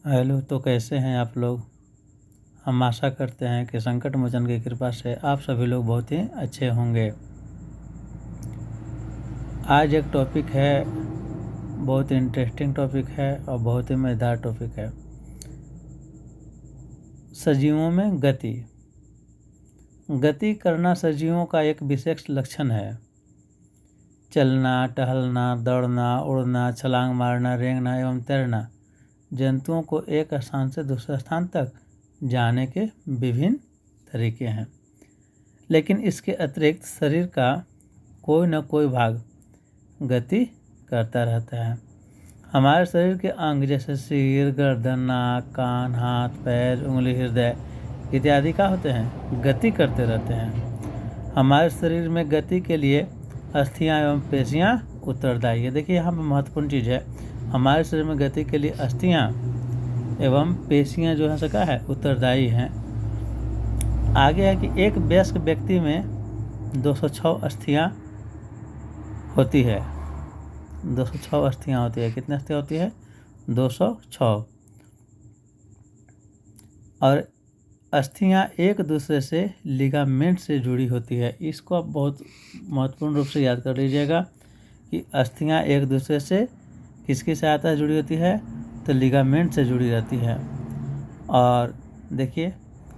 Hello, तो कैसे हैं आप लोग। हम आशा करते हैं कि संकट मोचन की कृपा से आप सभी लोग बहुत ही अच्छे होंगे। आज एक टॉपिक है, बहुत इंटरेस्टिंग टॉपिक है और बहुत ही मज़ेदार टॉपिक है। सजीवों में गति। गति करना सजीवों का एक विशेष लक्षण है। चलना, टहलना, दौड़ना, उड़ना, छलांग मारना, रेंगना एवं तैरना जंतुओं को एक स्थान से दूसरे स्थान तक जाने के विभिन्न तरीके हैं। लेकिन इसके अतिरिक्त शरीर का कोई न कोई भाग गति करता रहता है। हमारे शरीर के अंग जैसे सिर, गर्दन, नाक, कान, हाथ, पैर, उंगली, हृदय इत्यादि का होते हैं, गति करते रहते हैं। हमारे शरीर में गति के लिए अस्थियां एवं पेशियां उत्तरदायी है। देखिए यहाँ पर महत्वपूर्ण चीज़ है, हमारे शरीर में गति के लिए अस्थियां एवं पेशियां जो है क्या है, उत्तरदायी हैं। आगे है कि एक वयस्क व्यक्ति में 206 अस्थियां होती है। 206 अस्थियां होती है। कितनी अस्थियां होती है? 206। और अस्थियां एक दूसरे से लिगामेंट से जुड़ी होती है। इसको आप बहुत महत्वपूर्ण रूप से याद कर लीजिएगा कि अस्थियां एक दूसरे से किसकी सहायता से जुड़ी होती है, तो लिगामेंट से जुड़ी रहती है। और देखिए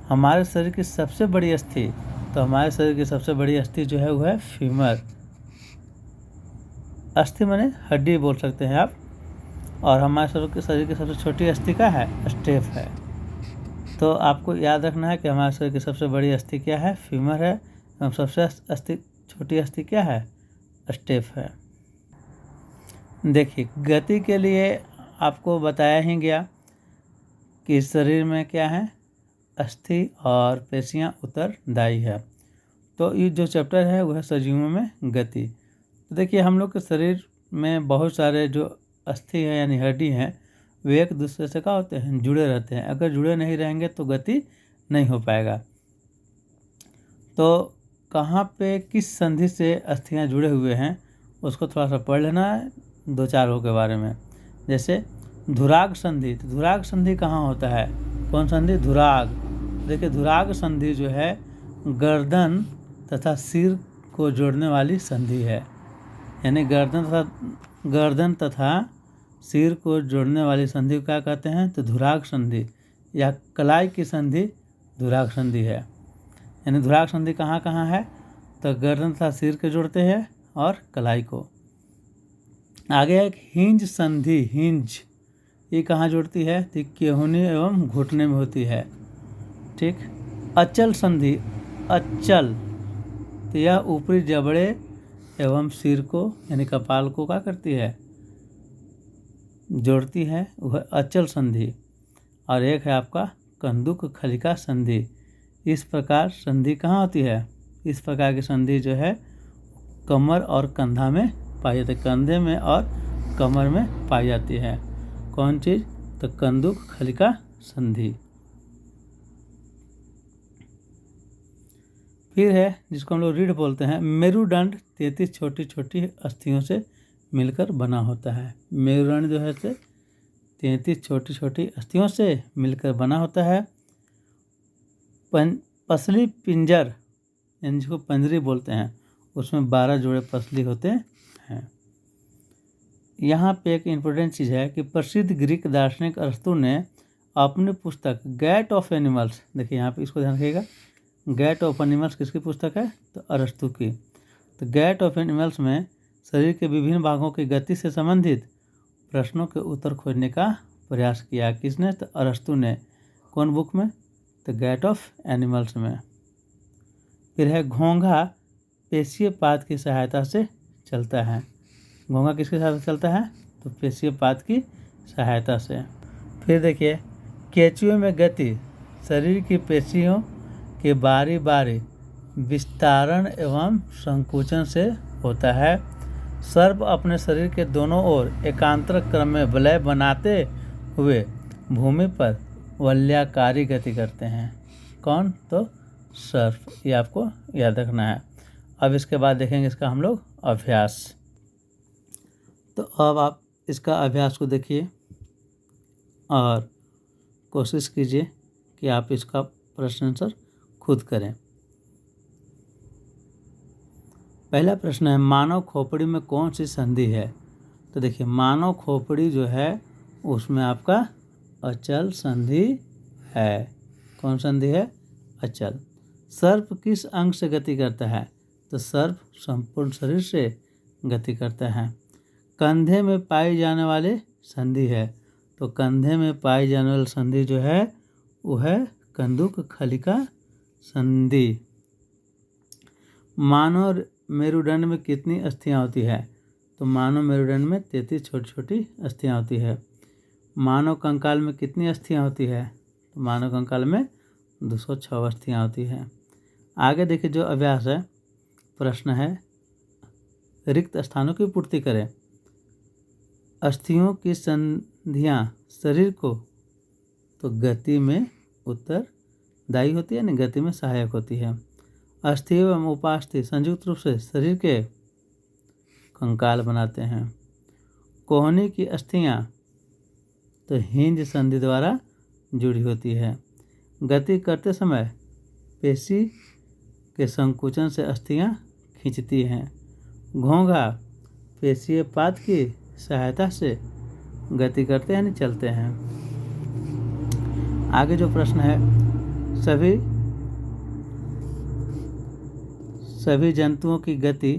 हमारे शरीर की सबसे बड़ी अस्थि, तो हमारे शरीर की सबसे बड़ी अस्थि जो है वो है फीमर। अस्थि माने हड्डी बोल सकते हैं आप। और हमारे शरीर की सबसे छोटी अस्थि क्या है? स्टेप है। तो आपको याद रखना है कि हमारे शरीर की सबसे बड़ी अस्थि क्या है? फीमर है। एवं सबसे छोटी अस्थि क्या है? स्टेप है। देखिए गति के लिए आपको बताया ही गया कि शरीर में क्या है, अस्थि और पेशियां उत्तरदायी है। तो ये जो चैप्टर है वह है सजीवों में गति। तो देखिए हम लोग के शरीर में बहुत सारे जो अस्थि हैं यानी हड्डी हैं, वे एक दूसरे से क्या होते हैं, जुड़े रहते हैं। अगर जुड़े नहीं रहेंगे तो गति नहीं हो पाएगा। तो कहाँ पे किस संधि से अस्थियां जुड़े हुए हैं उसको थोड़ा सा पढ़ लेना है, दो चार के बारे में। जैसे धुराग संधि। तो धुराग संधि कहाँ होता है? कौन संधि? धुराग। देखिए धुराग संधि जो है गर्दन तथा सिर को जोड़ने वाली संधि है। यानी गर्दन तथा सिर को जोड़ने वाली संधि को क्या कहते हैं? तो धुराग संधि या कलाई की संधि धुराग संधि है। यानी धुराग संधि कहाँ कहाँ है? तो गर्दन तथा सिर के जोड़ते हैं और कलाई को। आगे एक हिंज संधि। हिंज ये कहाँ जोड़ती है? तो केहूनी एवं घुटने में होती है। ठीक। अचल संधि। अचल तो यह ऊपरी जबड़े एवं सिर को यानी कपाल को क्या करती है? जोड़ती है, वह अचल संधि। और एक है आपका कंदुक खलिका संधि। इस प्रकार संधि कहाँ होती है? इस प्रकार की संधि जो है कमर और कंधा में पाई जाती है। कंधे में और कमर में पाई जाती है। कौन चीज़? तो कंदुक खलिका संधि। फिर है जिसको हम लोग रीढ़ बोलते हैं। मेरुदंड 33 छोटी छोटी अस्थियों से मिलकर बना होता है। मेरुदंड जो है से 33 छोटी छोटी अस्थियों से मिलकर बना होता है। पसली पिंजर यानी जिसको पंजरी बोलते हैं, उसमें 12 जोड़े पसली होते हैं। यहाँ पे एक इम्पोर्टेंट चीज़ है कि प्रसिद्ध ग्रीक दार्शनिक अरस्तु ने अपनी पुस्तक गैट ऑफ एनिमल्स, देखिए यहाँ पे इसको ध्यान रखिएगा, गैट ऑफ एनिमल्स किसकी पुस्तक है? तो अरस्तु की। तो गैट ऑफ एनिमल्स में शरीर के विभिन्न भागों की गति से संबंधित प्रश्नों के उत्तर खोजने का प्रयास किया। किसने? तो अरस्तु ने। कौन बुक में? तो गैट ऑफ एनिमल्स में। फिर है घोंघा पेशीय पाद की सहायता से चलता है। घोंघा किसके साथ चलता है? तो पेशीय पाद की सहायता से। फिर देखिए केंचुए में गति शरीर की पेशियों के बारी बारी विस्तारण एवं संकुचन से होता है। सर्प अपने शरीर के दोनों ओर एकांतर क्रम में वलय बनाते हुए भूमि पर वलयाकारी गति करते हैं। कौन? तो सर्प। ये आपको याद रखना है। अब इसके बाद देखेंगे इसका हम लोग अभ्यास। तो अब आप इसका अभ्यास को देखिए और कोशिश कीजिए कि आप इसका प्रश्न आंसर खुद करें। पहला प्रश्न है, मानव खोपड़ी में कौन सी संधि है? तो देखिए, मानव खोपड़ी जो है उसमें आपका अचल संधि है। कौन संधि है? अचल। सर्प किस अंग से गति करता है? तो सर्प संपूर्ण शरीर से गति करता है। कंधे में पाई जाने वाली संधि है। तो कंधे में पाई जाने वाली संधि जो है वो है कंदुक खलिका संधि। मानव मेरुदंड में कितनी अस्थियां होती है? तो मानव मेरुदंड में 33 छोटी छोटी अस्थियां होती है। मानव कंकाल में कितनी अस्थियां होती है? तो मानव कंकाल में 206 अस्थियां होती है। आगे देखिए जो अभ्यास है, प्रश्न है, रिक्त स्थानों की पूर्ति करें। अस्थियों की संधियां शरीर को तो गति में उत्तरदायी होती है, यानी गति में सहायक होती है। अस्थि एवं उपास्थि संयुक्त रूप से शरीर के कंकाल बनाते हैं। कोहनी की अस्थियां तो हिंज संधि द्वारा जुड़ी होती है। गति करते समय पेशी के संकुचन से अस्थियां खींचती हैं। घोंघा पेशीय पाद की सहायता से गति करते हैं, यानी चलते हैं। आगे जो प्रश्न है, सभी जंतुओं की गति,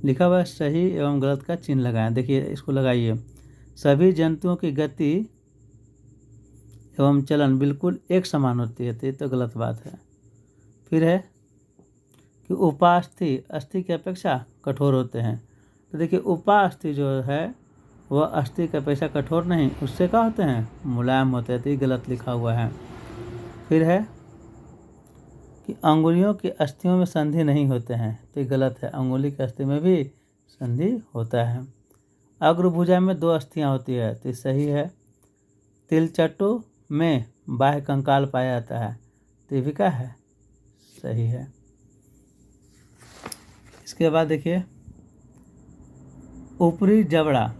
लिखा हुआ सही एवं गलत का चिन्ह लगाएं। देखिए इसको लगाइए। सभी जंतुओं की गति एवं चलन बिल्कुल एक समान होती है, तो गलत बात है। फिर है कि उपास्थि अस्थि की अपेक्षा कठोर होते हैं। तो देखिए उपास्थि जो है वह अस्थि की अपेक्षा कठोर नहीं, उससे क्या होते हैं? मुलायम होते हैं, तो ये गलत लिखा हुआ है। फिर है कि अंगुलियों की अस्थियों में संधि नहीं होते हैं, तो ये गलत है। अंगुली की अस्थि में भी संधि होता है। अग्रभुजा में 2 अस्थियां होती है, तो ये सही है। तिलचट्टू में बाह्य कंकाल पाया जाता है, तो ये भी क्या है? सही है। इसके बाद देखिए ऊपरी जबड़ा,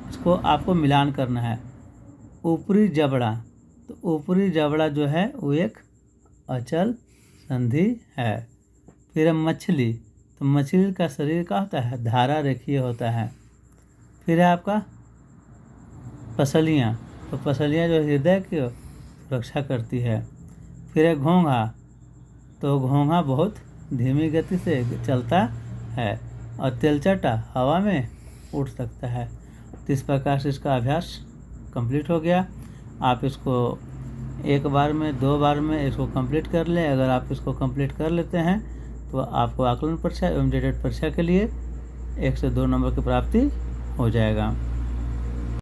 इसको आपको मिलान करना है। ऊपरी जबड़ा, तो ऊपरी जबड़ा जो है वो एक अचल संधि है। फिर मछली, तो मछली का शरीर का होता है धारा रेखीय होता है। फिर है आपका पसलियाँ, तो पसलियाँ जो हृदय की रक्षा करती है। फिर है घोंघा, तो घोंघा बहुत धीमी गति से चलता है और तिलचट्टा हवा में उड़ सकता है। तो इस प्रकार से इसका अभ्यास कंप्लीट हो गया। आप इसको एक बार में 2 बार में इसको कंप्लीट कर लें। अगर आप इसको कंप्लीट कर लेते हैं तो आपको आकलन परीक्षा एवं जेटेड परीक्षा के लिए 1 से 2 नंबर की प्राप्ति हो जाएगा।